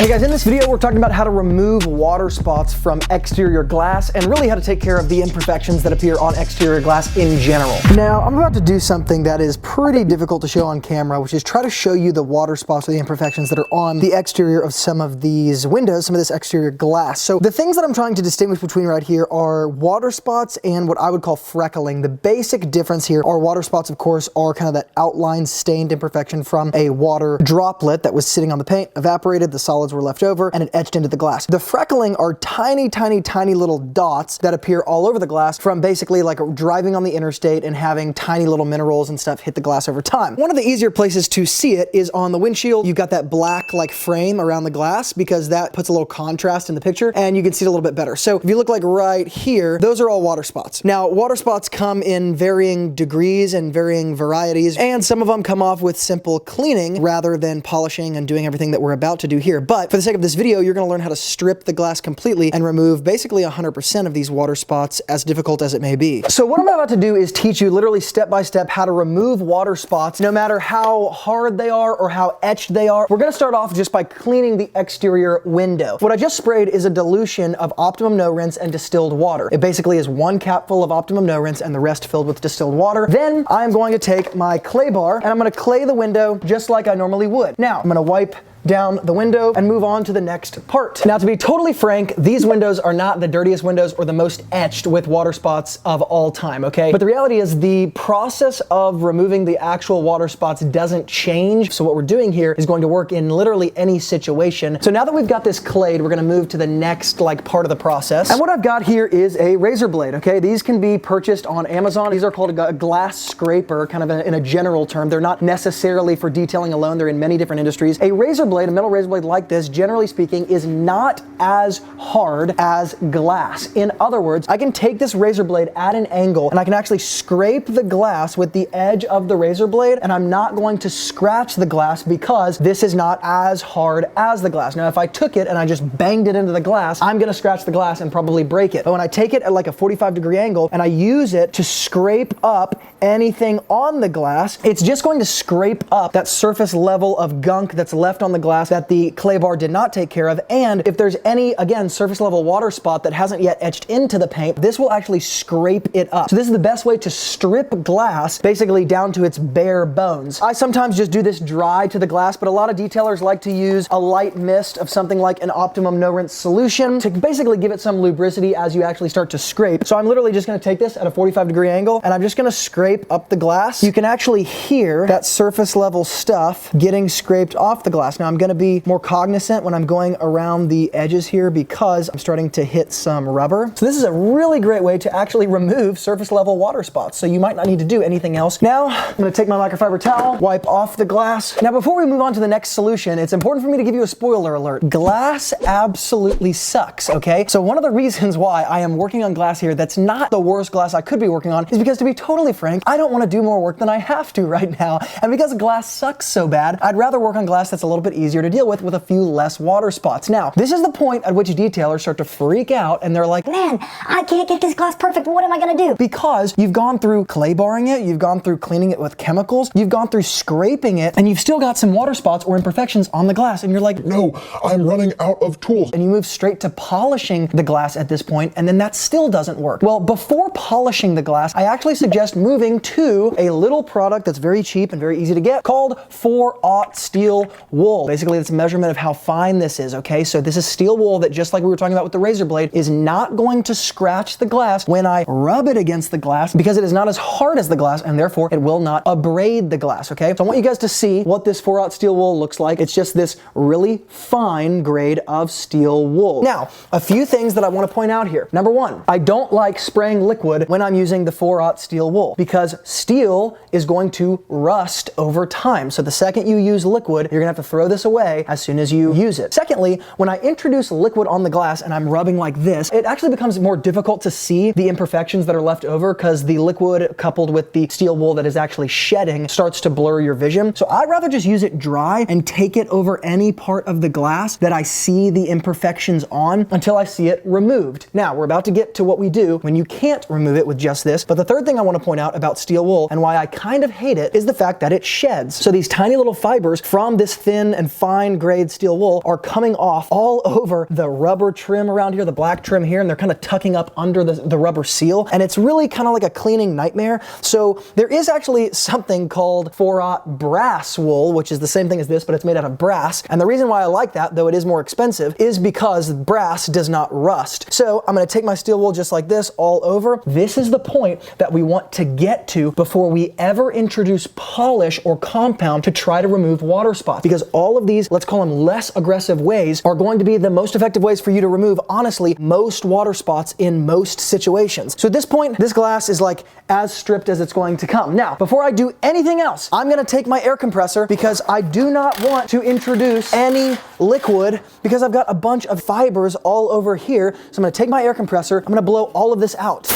Hey guys, in this video we're talking about how to remove water spots from exterior glass and really how to take care of the imperfections that appear on exterior glass in general. Now, I'm about to do something that is pretty difficult to show on camera, which is try to show you the water spots or the imperfections that are on the exterior of some of these windows, some of this exterior glass. So the things that I'm trying to distinguish between right here are water spots and what I would call freckling. The basic difference here are water spots, of course, are kind of that outline stained imperfection from a water droplet that was sitting on the paint, evaporated, the solids were left over, and it etched into the glass. The freckling are tiny, tiny, tiny little dots that appear all over the glass from basically like driving on the interstate and having tiny little minerals and stuff hit the glass over time. One of the easier places to see it is on the windshield. You've got that black like frame around the glass because that puts a little contrast in the picture and you can see it a little bit better. So if you look like right here, those are all water spots. Now, water spots come in varying degrees and varying varieties, and some of them come off with simple cleaning rather than polishing and doing everything that we're about to do here. But for the sake of this video, you're going to learn how to strip the glass completely and remove basically 100% of these water spots, as difficult as it may be. So what I'm about to do is teach you literally step by step how to remove water spots, no matter how hard they are or how etched they are. We're going to start off just by cleaning the exterior window. What I just sprayed is a dilution of Optimum No Rinse and distilled water. It basically is 1 capful of Optimum No Rinse and the rest filled with distilled water. Then I'm going to take my clay bar and I'm going to clay the window just like I normally would. Now I'm going to wipe down the window and move on to the next part. Now, to be totally frank, these windows are not the dirtiest windows or the most etched with water spots of all time, okay? But the reality is the process of removing the actual water spots doesn't change. So what we're doing here is going to work in literally any situation. So now that we've got this clayed, we're gonna move to the next like part of the process. And what I've got here is a razor blade, okay? These can be purchased on Amazon. These are called a glass scraper, kind of in a general term. They're not necessarily for detailing alone. They're in many different industries. A razor blade, a metal razor blade like this, generally speaking, is not as hard as glass. In other words, I can take this razor blade at an angle and I can actually scrape the glass with the edge of the razor blade, and I'm not going to scratch the glass because this is not as hard as the glass. Now, if I took it and I just banged it into the glass, I'm gonna scratch the glass and probably break it. But when I take it at like a 45-degree angle and I use it to scrape up anything on the glass, it's just going to scrape up that surface level of gunk that's left on the glass that the clay bar did not take care of. And if there's any, again, surface level water spot that hasn't yet etched into the paint, this will actually scrape it up. So this is the best way to strip glass basically down to its bare bones. I sometimes just do this dry to the glass, but a lot of detailers like to use a light mist of something like an Optimum No Rinse solution to basically give it some lubricity as you actually start to scrape. So I'm literally just gonna take this at a 45-degree angle and I'm just gonna scrape up the glass. You can actually hear that surface level stuff getting scraped off the glass. Now I'm gonna be more cognizant when I'm going around the edges here because I'm starting to hit some rubber. So this is a really great way to actually remove surface level water spots. So you might not need to do anything else. Now I'm gonna take my microfiber towel, wipe off the glass. Now before we move on to the next solution, it's important for me to give you a spoiler alert. Glass absolutely sucks, okay? So one of the reasons why I am working on glass here that's not the worst glass I could be working on is because, to be totally frank, I don't want to do more work than I have to right now. And because glass sucks so bad, I'd rather work on glass that's a little bit easier to deal with a few less water spots. Now, this is the point at which detailers start to freak out and they're like, man, I can't get this glass perfect. What am I gonna do? Because you've gone through clay barring it, you've gone through cleaning it with chemicals, you've gone through scraping it, and you've still got some water spots or imperfections on the glass. And you're like, no, I'm running out of tools. And you move straight to polishing the glass at this point, and then that still doesn't work. Well, before polishing the glass, I actually suggest moving to a little product that's very cheap and very easy to get called 4/0 steel wool. Basically, it's a measurement of how fine this is, okay? So this is steel wool that, just like we were talking about with the razor blade, is not going to scratch the glass when I rub it against the glass because it is not as hard as the glass and therefore it will not abrade the glass, okay? So I want you guys to see what this 4/0 steel wool looks like. It's just this really fine grade of steel wool. Now, a few things that I want to point out here. Number one, I don't like spraying liquid when I'm using the 4/0 steel wool because steel is going to rust over time. So the second you use liquid, you're gonna have to throw this away as soon as you use it. Secondly, when I introduce liquid on the glass and I'm rubbing like this, it actually becomes more difficult to see the imperfections that are left over because the liquid coupled with the steel wool that is actually shedding starts to blur your vision. So I'd rather just use it dry and take it over any part of the glass that I see the imperfections on until I see it removed. Now, we're about to get to what we do when you can't remove it with just this, but the third thing I want to point out about steel wool and why I kind of hate it is the fact that it sheds. So these tiny little fibers from this thin and and fine grade steel wool are coming off all over the rubber trim around here, the black trim here, and they're kind of tucking up under the rubber seal. And it's really kind of like a cleaning nightmare. So there is actually something called 4-aught brass wool, which is the same thing as this, but it's made out of brass. And the reason why I like that, though it is more expensive, is because brass does not rust. So I'm gonna take my steel wool just like this all over. This is the point that we want to get to before we ever introduce polish or compound to try to remove water spots, because all of these, let's call them less aggressive ways, are going to be the most effective ways for you to remove, honestly, most water spots in most situations. So at this point, this glass is like as stripped as it's going to come. Now, before I do anything else, I'm gonna take my air compressor because I do not want to introduce any liquid because I've got a bunch of fibers all over here. So I'm gonna take my air compressor, I'm gonna blow all of this out.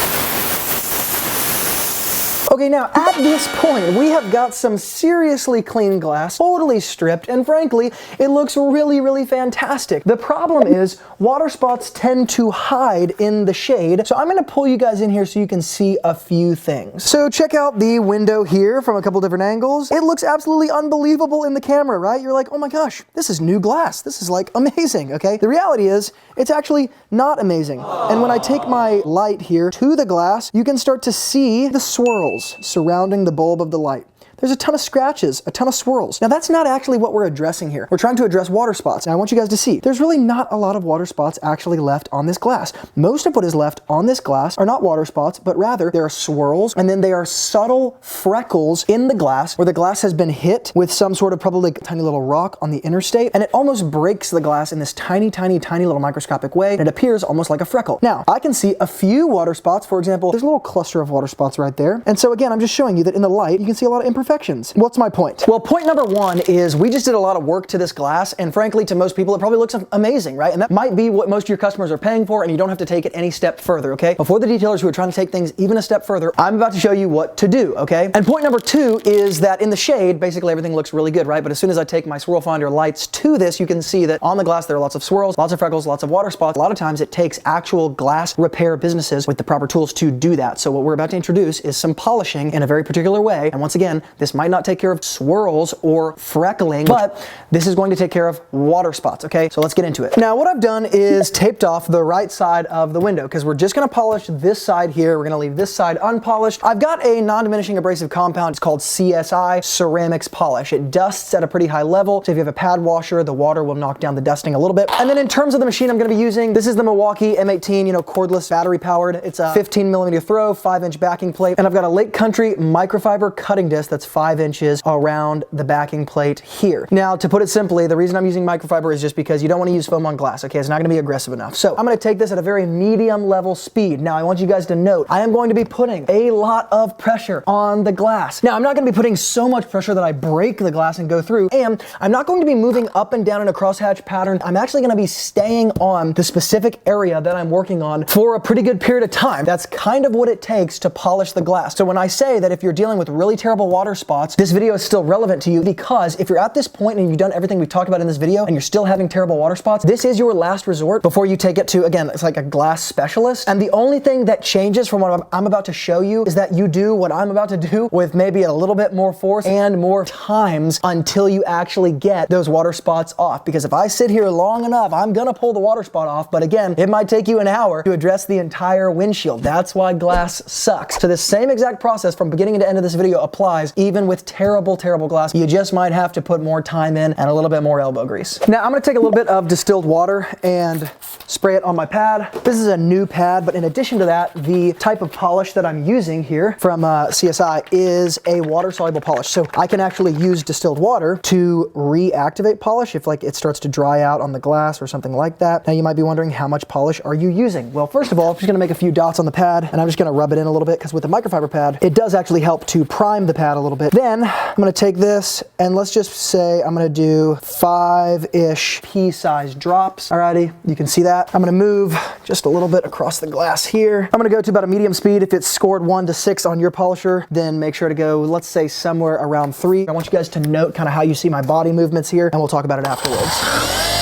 Okay, now at this point, we have got some seriously clean glass, totally stripped, and frankly, it looks really, really fantastic. The problem is water spots tend to hide in the shade, so I'm gonna pull you guys in here so you can see a few things. So check out the window here from a couple different angles. It looks absolutely unbelievable in the camera, right? You're like, oh my gosh, this is new glass. This is like amazing, okay? The reality is, it's actually not amazing. And when I take my light here to the glass, you can start to see the swirls surrounding the bulb of the light. There's a ton of scratches, a ton of swirls. Now that's not actually what we're addressing here. We're trying to address water spots. Now I want you guys to see, there's really not a lot of water spots actually left on this glass. Most of what is left on this glass are not water spots, but rather there are swirls, and then they are subtle freckles in the glass where the glass has been hit with some sort of probably tiny little rock on the interstate, and it almost breaks the glass in this tiny, tiny, tiny little microscopic way, and it appears almost like a freckle. Now, I can see a few water spots. For example, there's a little cluster of water spots right there. And so again, I'm just showing you that in the light, you can see a lot of imperfections. What's my point? Well, point number one is we just did a lot of work to this glass, and frankly, to most people, it probably looks amazing, right? And that might be what most of your customers are paying for, and you don't have to take it any step further, okay? But for the detailers who are trying to take things even a step further, I'm about to show you what to do, okay? And point number two is that in the shade, basically everything looks really good, right? But as soon as I take my swirl finder lights to this, you can see that on the glass there are lots of swirls, lots of freckles, lots of water spots. A lot of times it takes actual glass repair businesses with the proper tools to do that. So what we're about to introduce is some polishing in a very particular way. And once again, this might not take care of swirls or freckling, but this is going to take care of water spots, okay? So let's get into it. Now, what I've done is taped off the right side of the window because we're just gonna polish this side here. We're gonna leave this side unpolished. I've got a non-diminishing abrasive compound. It's called CSI, ceramics polish. It dusts at a pretty high level. So if you have a pad washer, the water will knock down the dusting a little bit. And then in terms of the machine I'm gonna be using, this is the Milwaukee M18, cordless, battery powered. It's a 15mm throw, 5-inch backing plate. And I've got a Lake Country microfiber cutting disc that's 5 inches around the backing plate here. Now, to put it simply, the reason I'm using microfiber is just because you don't want to use foam on glass, okay? It's not gonna be aggressive enough. So I'm gonna take this at a very medium level speed. Now, I want you guys to note, I am going to be putting a lot of pressure on the glass. Now, I'm not gonna be putting so much pressure that I break the glass and go through, and I'm not going to be moving up and down in a crosshatch pattern. I'm actually gonna be staying on the specific area that I'm working on for a pretty good period of time. That's kind of what it takes to polish the glass. So when I say that if you're dealing with really terrible water spots, this video is still relevant to you, because if you're at this point and you've done everything we've talked about in this video and you're still having terrible water spots, this is your last resort before you take it to, again, it's like a glass specialist. And the only thing that changes from what I'm about to show you is that you do what I'm about to do with maybe a little bit more force and more times until you actually get those water spots off. Because if I sit here long enough, I'm gonna pull the water spot off, but again, it might take you an hour to address the entire windshield. That's why glass sucks. So this same exact process from beginning to end of this video applies even with terrible, terrible glass. You just might have to put more time in and a little bit more elbow grease. Now I'm gonna take a little bit of distilled water and spray it on my pad. This is a new pad, but in addition to that, the type of polish that I'm using here from CSI is a water-soluble polish. So I can actually use distilled water to reactivate polish if like it starts to dry out on the glass or something like that. Now you might be wondering, how much polish are you using? Well, first of all, I'm just gonna make a few dots on the pad, and I'm just gonna rub it in a little bit, because with the microfiber pad, it does actually help to prime the pad a little bit. Then I'm gonna take this, and let's just say I'm gonna do 5-ish pea-sized drops. Alrighty, you can see that. I'm gonna move just a little bit across the glass here. I'm gonna go to about a medium speed. If it's scored 1 to 6 on your polisher, then make sure to go, let's say, somewhere around 3. I want you guys to note kind of how you see my body movements here, and we'll talk about it afterwards.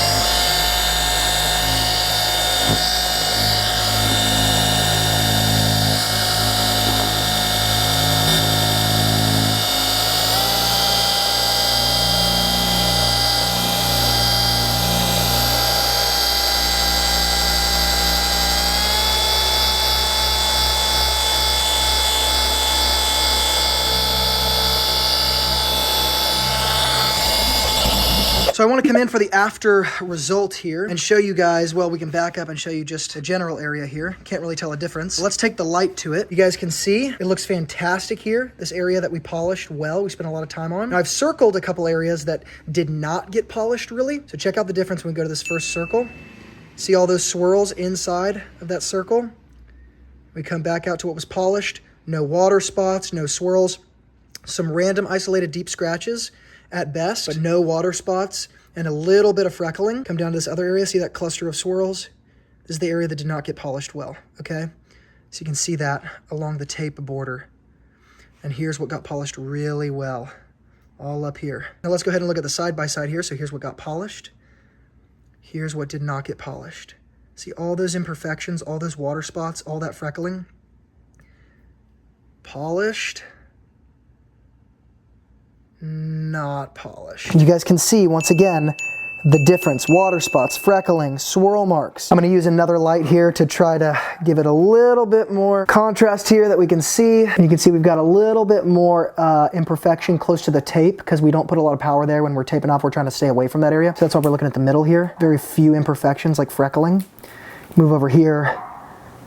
So I want to come in for the after result here and show you guys, well, we can back up and show you just a general area here. Can't really tell a difference. Let's take the light to it. You guys can see it looks fantastic here. This area that we polished well, we spent a lot of time on. Now I've circled a couple areas that did not get polished really. So check out the difference when we go to this first circle. See all those swirls inside of that circle? We come back out to what was polished. No water spots, no swirls. Some random isolated deep scratches at best, but no water spots and a little bit of freckling. Come down to this other area, see that cluster of swirls? This is the area that did not get polished well, okay? So you can see that along the tape border. And here's what got polished really well, all up here. Now let's go ahead and look at the side-by-side here. So here's what got polished. Here's what did not get polished. See all those imperfections, all those water spots, all that freckling? Polished. Not polished. You guys can see, once again, the difference. Water spots, freckling, swirl marks. I'm going to use another light here to try to give it a little bit more contrast here that we can see. And you can see we've got a little bit more imperfection close to the tape because we don't put a lot of power there when we're taping off. We're trying to stay away from that area. So that's why we're looking at the middle here. Very few imperfections like freckling. Move over here.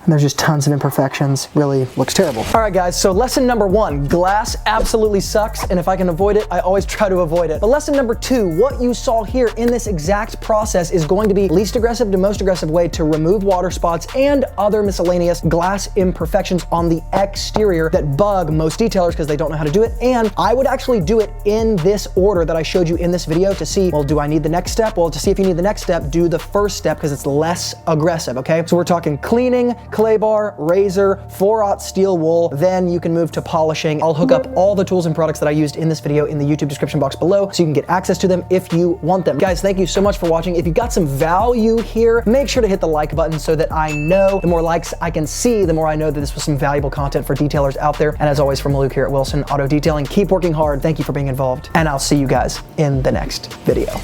And there's just tons of imperfections. Really looks terrible. All right, guys, so lesson number 1, glass absolutely sucks, and if I can avoid it, I always try to avoid it. But lesson number 2, what you saw here in this exact process is going to be least aggressive to most aggressive way to remove water spots and other miscellaneous glass imperfections on the exterior that bug most detailers because they don't know how to do it. And I would actually do it in this order that I showed you in this video to see, well, do I need the next step? Well, to see if you need the next step, do the first step because it's less aggressive, okay? So we're talking cleaning, clay bar, razor, 4/0 steel wool, then you can move to polishing. I'll hook up all the tools and products that I used in this video in the YouTube description box below so you can get access to them if you want them. Guys, thank you so much for watching. If you got some value here, make sure to hit the like button so that I know the more likes I can see, the more I know that this was some valuable content for detailers out there. And as always, from Luke here at Wilson Auto Detailing, keep working hard. Thank you for being involved, and I'll see you guys in the next video.